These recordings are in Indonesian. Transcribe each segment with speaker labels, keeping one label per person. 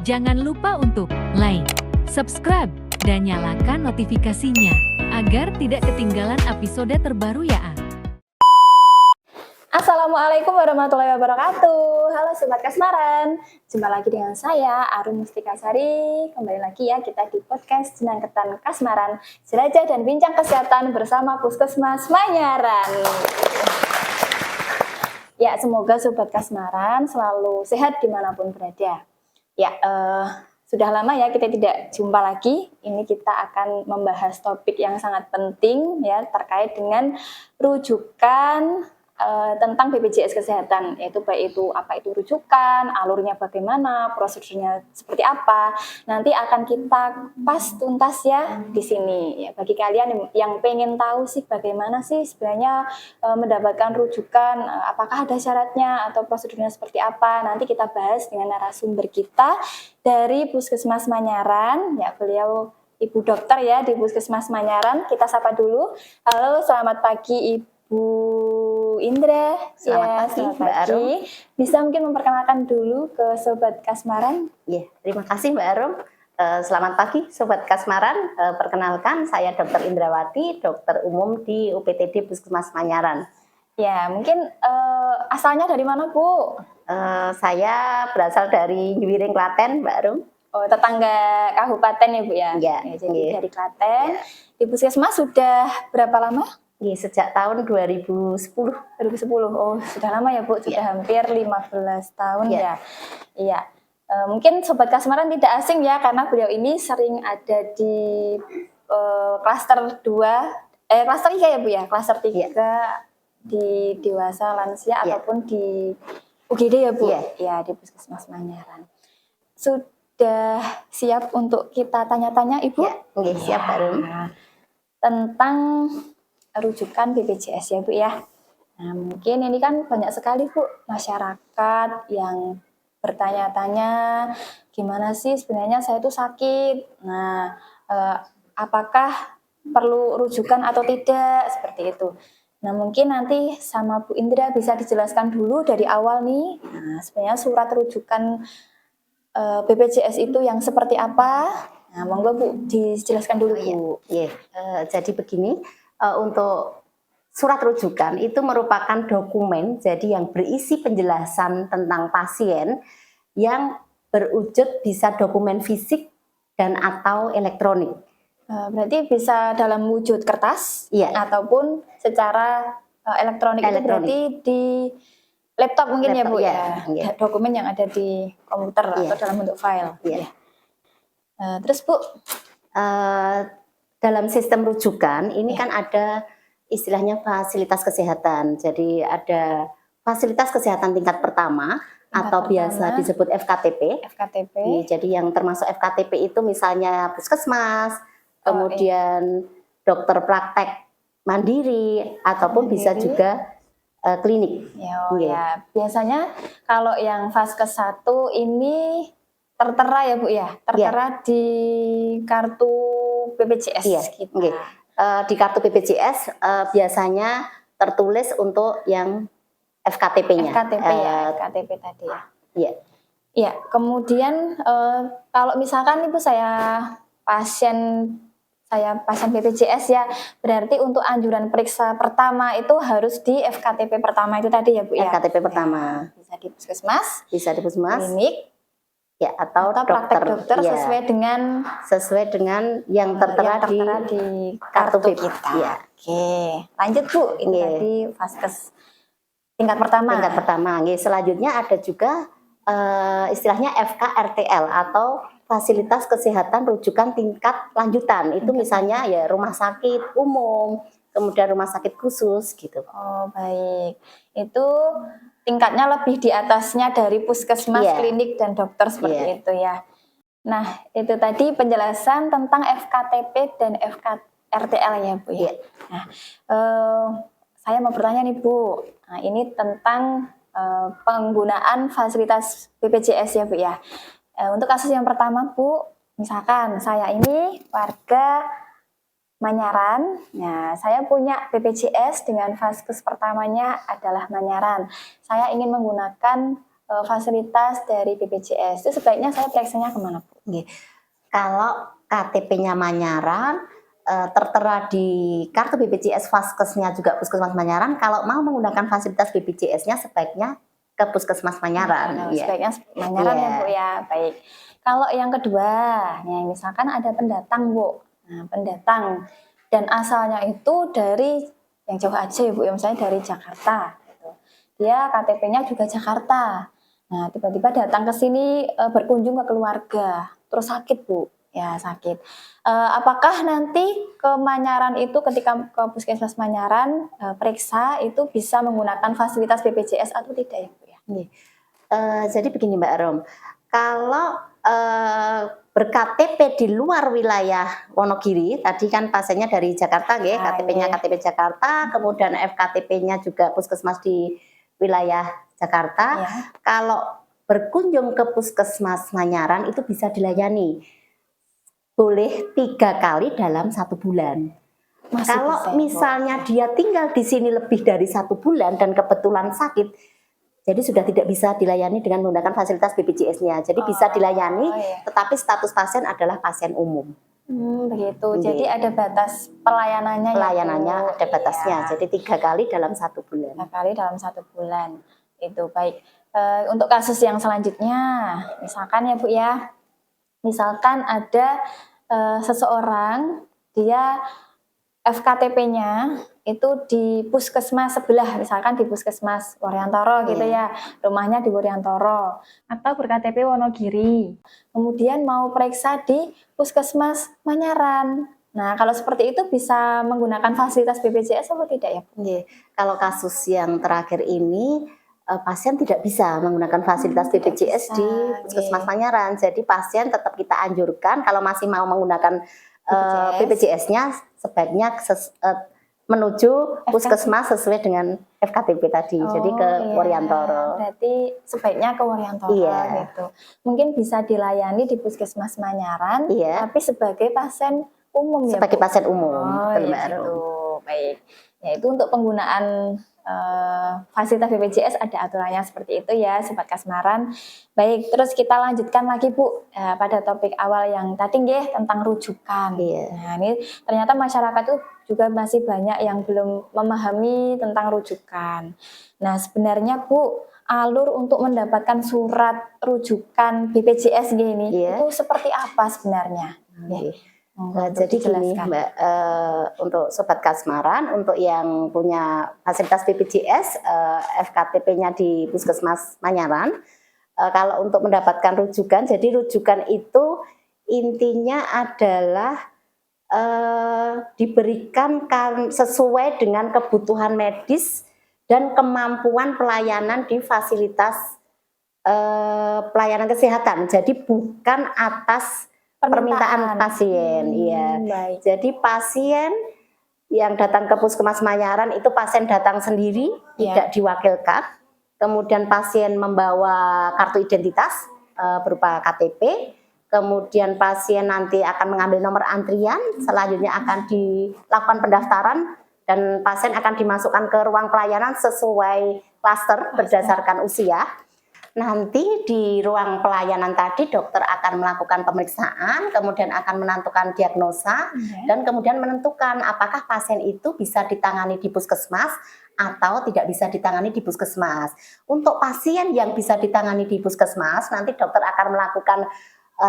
Speaker 1: Jangan lupa untuk like, subscribe, dan nyalakan notifikasinya agar tidak ketinggalan episode terbaru ya.
Speaker 2: Assalamualaikum warahmatullahi wabarakatuh. Halo Sobat Kasmaran, jumpa lagi dengan saya Arum Mustikasari. Kembali lagi ya kita di podcast Jenangketan Kasmaran, jelajah dan bincang kesehatan bersama Puskesmas Manyaran. Ya, semoga Sobat Kasmaran selalu sehat dimanapun berada. Ya, sudah lama ya kita tidak jumpa lagi. Ini kita akan membahas topik yang sangat penting ya terkait dengan rujukan tentang BPJS Kesehatan, yaitu baik itu apa itu rujukan, alurnya bagaimana, prosedurnya seperti apa. Nanti akan kita pas tuntas ya di sini. Ya, bagi kalian yang pengen tahu sih bagaimana sih sebenarnya mendapatkan rujukan, apakah ada syaratnya atau prosedurnya seperti apa, nanti kita bahas dengan narasumber kita dari Puskesmas Manyaran. Ya, beliau Ibu Dokter ya di Puskesmas Manyaran. Kita sapa dulu. Halo, selamat pagi Ibu Indra.
Speaker 3: Selamat pagi.
Speaker 2: Bisa mungkin memperkenalkan dulu ke Sobat Kasmaran?
Speaker 3: Ya, terima kasih Mbak Arum. Selamat pagi Sobat Kasmaran. Perkenalkan saya Dr. Indrawati, dokter umum di UPTD Puskesmas Manyaran.
Speaker 2: Ya, mungkin asalnya dari mana Bu?
Speaker 3: Saya berasal dari Nyiwiring, Klaten, Mbak Arum.
Speaker 2: Oh, tetangga kabupaten ya Bu ya?
Speaker 3: Ya,
Speaker 2: jadi dari Klaten. Di Puskesmas sudah berapa lama?
Speaker 3: Ya, sejak tahun 2010.
Speaker 2: 2010. Oh, sudah lama ya Bu, sudah hampir 15 tahun ya. Iya. Mungkin Sobat Kasmaran tidak asing ya karena beliau ini sering ada di klaster 2, klaster 3 ya Bu ya, klaster 3 di dewasa lansia ataupun di UGD ya Bu. Ya, di Puskesmas Manyaran. Sudah siap untuk kita tanya-tanya Ibu?
Speaker 3: Ya, siap Mbak Arum.
Speaker 2: Tentang rujukan BPJS ya Bu ya. Nah, mungkin ini kan banyak sekali Bu masyarakat yang bertanya-tanya gimana sih sebenarnya saya itu sakit. Nah, apakah perlu rujukan atau tidak seperti itu. Nah, mungkin nanti sama Bu Indra bisa dijelaskan dulu dari awal nih. Nah, sebenarnya surat rujukan BPJS itu yang seperti apa? Nah, monggo Bu dijelaskan dulu Bu.
Speaker 3: Jadi begini, untuk surat rujukan itu merupakan dokumen jadi yang berisi penjelasan tentang pasien yang berwujud bisa dokumen fisik dan atau elektronik.
Speaker 2: Berarti bisa dalam wujud kertas ataupun secara elektronik. Itu berarti di laptop mungkin ya Bu ya. Dokumen yang ada di komputer atau dalam bentuk file. Terus Bu,
Speaker 3: dalam sistem rujukan ini kan ada istilahnya fasilitas kesehatan. Jadi ada fasilitas kesehatan tingkat pertama atau biasa disebut FKTP. Jadi yang termasuk FKTP itu misalnya puskesmas, kemudian dokter praktek mandiri ataupun bisa juga klinik.
Speaker 2: Biasanya kalau yang Vaskes 1 ini tertera ya Bu ya, tertera di kartu BPJS gitu.
Speaker 3: Di kartu BPJS biasanya tertulis untuk yang FKTP-nya.
Speaker 2: FKTP tadi ya. Iya. Kemudian kalau misalkan Ibu saya pasien BPJS ya, berarti untuk anjuran periksa pertama itu harus di FKTP pertama itu tadi ya Bu ya.
Speaker 3: FKTP pertama.
Speaker 2: Bisa di puskesmas,
Speaker 3: klinik, atau
Speaker 2: dokter
Speaker 3: sesuai dengan yang tertera
Speaker 2: di kartu kita. Oke, lanjut Bu. Ini tadi Vaskes tingkat pertama.
Speaker 3: Selanjutnya ada juga istilahnya FKRTL atau fasilitas kesehatan rujukan tingkat lanjutan. Itu misalnya ya rumah sakit umum, kemudian rumah sakit khusus gitu.
Speaker 2: Oh, baik. Itu tingkatnya lebih di atasnya dari puskesmas, klinik, dan dokter seperti itu ya. Nah, itu tadi penjelasan tentang FKTP dan FKRTL ya Bu ya. Nah, saya mau bertanya nih Bu. Nah, ini tentang penggunaan fasilitas BPJS ya Bu ya. Untuk kasus yang pertama Bu, misalkan saya ini warga Manyaran. Nah, saya punya BPJS dengan Vaskes pertamanya adalah Manyaran. Saya ingin menggunakan fasilitas dari BPJS itu sebaiknya saya periksanya kemana Bu?
Speaker 3: Kalau KTP-nya Manyaran, tertera di kartu BPJS Vaskesnya juga Puskesmas Manyaran, kalau mau menggunakan fasilitas BPJS-nya sebaiknya ke Puskesmas Manyaran.
Speaker 2: Sebaiknya Manyaran ya Bu ya, baik. Kalau yang kedua, ya misalkan ada pendatang Bu, nah pendatang dan asalnya itu dari yang jauh aja ya Bu, ya misalnya dari Jakarta, gitu. Dia KTP-nya juga Jakarta. Nah, tiba-tiba datang ke sini berkunjung ke keluarga, terus sakit Bu, ya sakit. Apakah nanti ke Manyaran itu ketika ke Puskesmas Manyaran periksa itu bisa menggunakan fasilitas BPJS atau tidak ya Bu ya?
Speaker 3: Jadi begini Mbak Rom, kalau berKTP di luar wilayah Wonogiri, tadi kan pasiennya dari Jakarta, KTP-nya KTP Jakarta, kemudian FKTP-nya juga Puskesmas di wilayah Jakarta. Kalau berkunjung ke Puskesmas Manyaran itu bisa dilayani, boleh 3 kali dalam 1 bulan. Kalau misalnya dia tinggal di sini lebih dari 1 bulan dan kebetulan sakit, jadi sudah tidak bisa dilayani dengan menggunakan fasilitas BPJS-nya. Jadi bisa dilayani, tetapi status pasien adalah pasien umum.
Speaker 2: Begitu. Jadi ada batas pelayanannya.
Speaker 3: Pelayanannya ya, ada batasnya. Jadi 3 kali dalam 1 bulan.
Speaker 2: 3 kali dalam 1 bulan. Itu baik. Untuk kasus yang selanjutnya, misalkan ya Bu ya, misalkan ada seseorang dia FKTP-nya itu di puskesmas sebelah, misalkan di puskesmas Woryantoro gitu ya, rumahnya di Woryantoro, atau berKTP Wonogiri, kemudian mau periksa di puskesmas Manyaran. Nah, kalau seperti itu bisa menggunakan fasilitas BPJS atau tidak ya?
Speaker 3: Kalau kasus yang terakhir ini, pasien tidak bisa menggunakan fasilitas BPJS di puskesmas Manyaran. Jadi pasien tetap kita anjurkan kalau masih mau menggunakan BPJS-nya sebaiknya menuju puskesmas sesuai dengan FKTP tadi, jadi ke Woryantoro.
Speaker 2: Berarti sebaiknya ke Woryantoro gitu. Mungkin bisa dilayani di puskesmas Manyaran, tapi sebagai pasien umum
Speaker 3: sebagai pasien umum.
Speaker 2: Gitu. Baik. Ya itu untuk penggunaan fasilitas BPJS ada aturannya seperti itu ya, Sobat Kasmaran. Baik, terus kita lanjutkan lagi Bu pada topik awal yang tadi tentang rujukan. Nah, ini ternyata masyarakat itu juga masih banyak yang belum memahami tentang rujukan. Nah, sebenarnya Bu, alur untuk mendapatkan surat rujukan BPJS itu seperti apa sebenarnya?
Speaker 3: Jadi gini Mbak, untuk Sobat Kasmaran, untuk yang punya fasilitas BPJS, FKTP-nya di Puskesmas Manyaran, kalau untuk mendapatkan rujukan, jadi rujukan itu intinya adalah diberikan sesuai dengan kebutuhan medis dan kemampuan pelayanan di fasilitas pelayanan kesehatan. Jadi bukan atas permintaan pasien, Jadi pasien yang datang ke Puskesmas Manyaran itu pasien datang sendiri, tidak diwakilkan. Kemudian pasien membawa kartu identitas berupa KTP. Kemudian pasien nanti akan mengambil nomor antrian, selanjutnya akan dilakukan pendaftaran dan pasien akan dimasukkan ke ruang pelayanan sesuai klaster berdasarkan usia. Nanti di ruang pelayanan tadi dokter akan melakukan pemeriksaan, kemudian akan menentukan diagnosa, dan kemudian menentukan apakah pasien itu bisa ditangani di puskesmas atau tidak bisa ditangani di puskesmas. Untuk pasien yang bisa ditangani di puskesmas, nanti dokter akan melakukan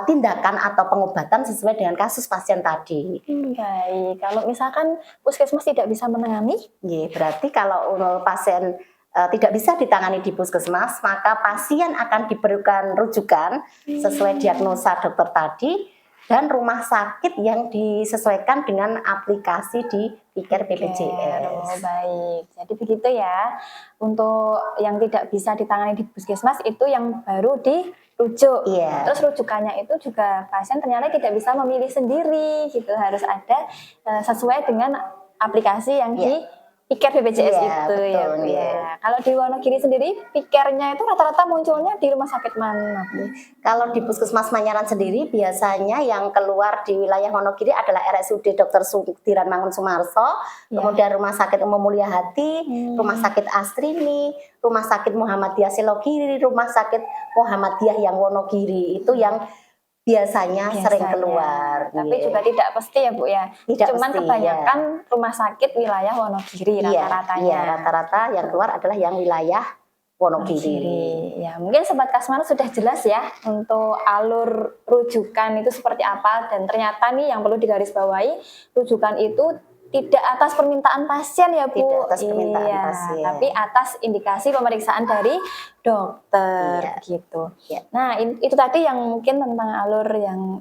Speaker 3: tindakan atau pengobatan sesuai dengan kasus pasien tadi.
Speaker 2: Baik, kalau misalkan puskesmas tidak bisa menangani?
Speaker 3: Berarti kalau pasien tidak bisa ditangani di puskesmas, maka pasien akan diberikan rujukan sesuai diagnosa dokter tadi dan rumah sakit yang disesuaikan dengan aplikasi di Piker BPJS.
Speaker 2: Baik, jadi begitu ya. Untuk yang tidak bisa ditangani di puskesmas itu yang baru dirujuk. Terus rujukannya itu juga pasien ternyata tidak bisa memilih sendiri, gitu, harus ada sesuai dengan aplikasi yang piker BPJS
Speaker 3: Iya,
Speaker 2: itu
Speaker 3: betul,
Speaker 2: ya Bu
Speaker 3: iya.
Speaker 2: ya. Kalau di Wonogiri sendiri pikernya itu rata-rata munculnya di rumah sakit mana Bu?
Speaker 3: Kalau di Puskesmas Manyaran sendiri biasanya yang keluar di wilayah Wonogiri adalah RSUD Dr. Sudiran Mangun Sumarso,
Speaker 2: Ya.
Speaker 3: kemudian Rumah Sakit Umum Mulia Hati, Rumah Sakit Astrini, Rumah Sakit Muhammadiyah Selogiri, Rumah Sakit Muhammadiyah yang Wonogiri itu yang biasanya sering keluar.
Speaker 2: Tapi
Speaker 3: Iya.
Speaker 2: juga tidak pasti ya Bu ya.
Speaker 3: Tidak
Speaker 2: Cuman
Speaker 3: pasti,
Speaker 2: kebanyakan rumah sakit wilayah Wonogiri rata-ratanya.
Speaker 3: Iya, rata-rata yang keluar adalah yang wilayah Wonogiri.
Speaker 2: Ya, mungkin Sobat Kasmaran sudah jelas ya untuk alur rujukan itu seperti apa, dan ternyata nih yang perlu digarisbawahi, rujukan itu tidak atas permintaan pasien ya Bu.
Speaker 3: Tidak atas permintaan pasien.
Speaker 2: Tapi atas indikasi pemeriksaan dari dokter gitu.
Speaker 3: Iya.
Speaker 2: Nah, itu tadi yang mungkin tentang alur yang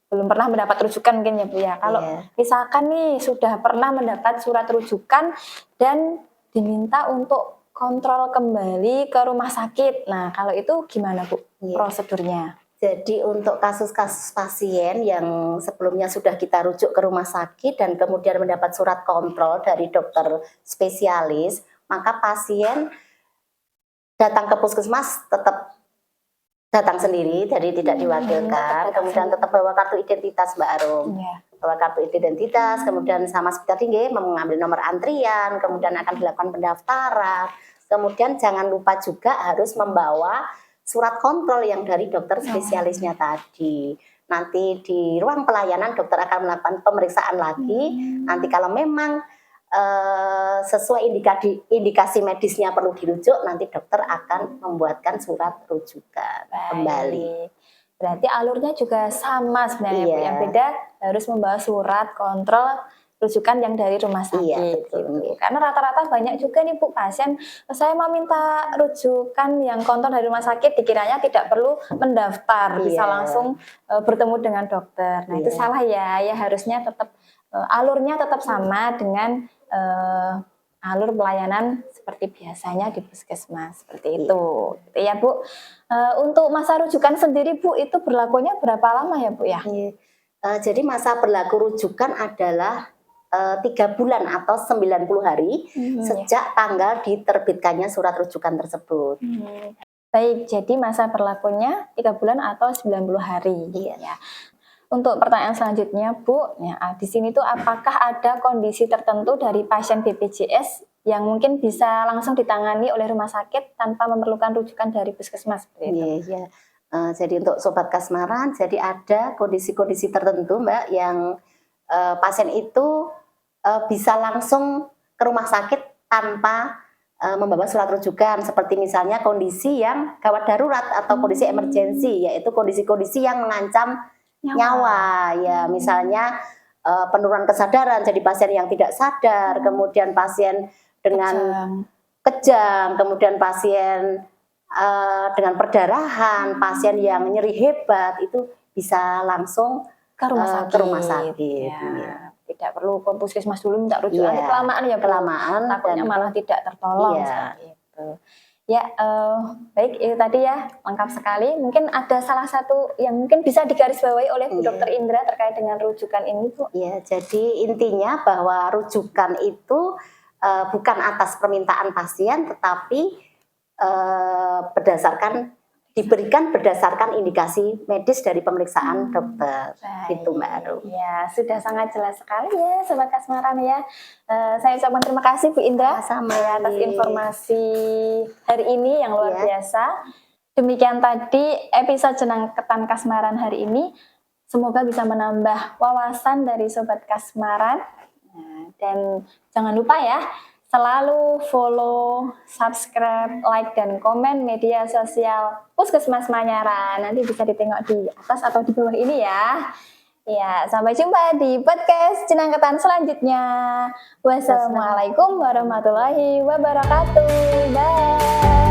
Speaker 2: belum pernah mendapat rujukan mungkin ya Bu ya. Kalau misalkan nih sudah pernah mendapat surat rujukan dan diminta untuk kontrol kembali ke rumah sakit. Nah, kalau itu gimana Bu prosedurnya?
Speaker 3: Jadi untuk kasus-kasus pasien yang sebelumnya sudah kita rujuk ke rumah sakit dan kemudian mendapat surat kontrol dari dokter spesialis, maka pasien datang ke puskesmas tetap datang sendiri, jadi tidak diwakilkan. Kemudian tetap bawa kartu identitas Mbak Arum. Bawa kartu identitas, kemudian sama seperti tadi mengambil nomor antrian, kemudian akan dilakukan pendaftaran. Kemudian jangan lupa juga harus membawa surat kontrol yang dari dokter spesialisnya tadi. Nanti di ruang pelayanan dokter akan melakukan pemeriksaan lagi. Nanti kalau memang sesuai indikasi medisnya perlu dirujuk, nanti dokter akan membuatkan surat rujukan kembali.
Speaker 2: Berarti alurnya juga sama sebenarnya Bu. Yang beda harus membawa surat kontrol rujukan yang dari rumah sakit gitu. Karena rata-rata banyak juga nih Bu pasien, saya mau minta rujukan yang kontrol dari rumah sakit, dikiranya tidak perlu mendaftar, bisa langsung bertemu dengan dokter. Nah, itu salah ya. Ya harusnya tetap alurnya tetap sama dengan alur pelayanan seperti biasanya di puskesmas, seperti itu. Gitu ya Bu. Untuk masa rujukan sendiri Bu, itu berlakunya berapa lama ya Bu ya?
Speaker 3: Jadi masa berlaku rujukan adalah 3 bulan atau 90 hari sejak tanggal diterbitkannya surat rujukan tersebut.
Speaker 2: Baik, jadi masa berlakunya 3 bulan atau 90 hari. Ya. Untuk pertanyaan selanjutnya Bu, ya, di sini tuh apakah ada kondisi tertentu dari pasien BPJS yang mungkin bisa langsung ditangani oleh rumah sakit tanpa memerlukan rujukan dari puskesmas?
Speaker 3: Iya. Jadi untuk Sobat Kasmaran, jadi ada kondisi-kondisi tertentu Mbak yang pasien itu bisa langsung ke rumah sakit tanpa membawa surat rujukan, seperti misalnya kondisi yang gawat darurat atau kondisi emergensi, yaitu kondisi-kondisi yang mengancam nyawa. Ya, misalnya penurunan kesadaran, jadi pasien yang tidak sadar, kemudian pasien dengan kejang, kemudian pasien dengan perdarahan, pasien yang nyeri hebat, itu bisa langsung ke rumah sakit.
Speaker 2: Tidak perlu ke puskesmas dulu minta rujukan, kelamaan ya Bu. Takutnya malah tidak tertolong seperti itu. Ya, baik, itu tadi ya lengkap sekali. Mungkin ada salah satu yang mungkin bisa digarisbawahi oleh Bu Dr. Indra terkait dengan rujukan ini Bu.
Speaker 3: Ya, jadi intinya bahwa rujukan itu bukan atas permintaan pasien, tetapi diberikan berdasarkan indikasi medis dari pemeriksaan dokter. Itu Mbak Arum.
Speaker 2: Ya, sudah sangat jelas sekali ya Sobat Kasmaran ya. Saya ucapkan terima kasih Bu Indra atas informasi hari ini yang luar biasa. Demikian tadi episode Jenang Ketan Kasmaran hari ini. Semoga bisa menambah wawasan dari Sobat Kasmaran. Dan jangan lupa ya, selalu follow, subscribe, like, dan komen media sosial Puskesmas Manyaran. Nanti bisa ditengok di atas atau di bawah ini ya. Ya, sampai jumpa di podcast Jenang Ketan selanjutnya. Wassalamualaikum warahmatullahi wabarakatuh. Bye.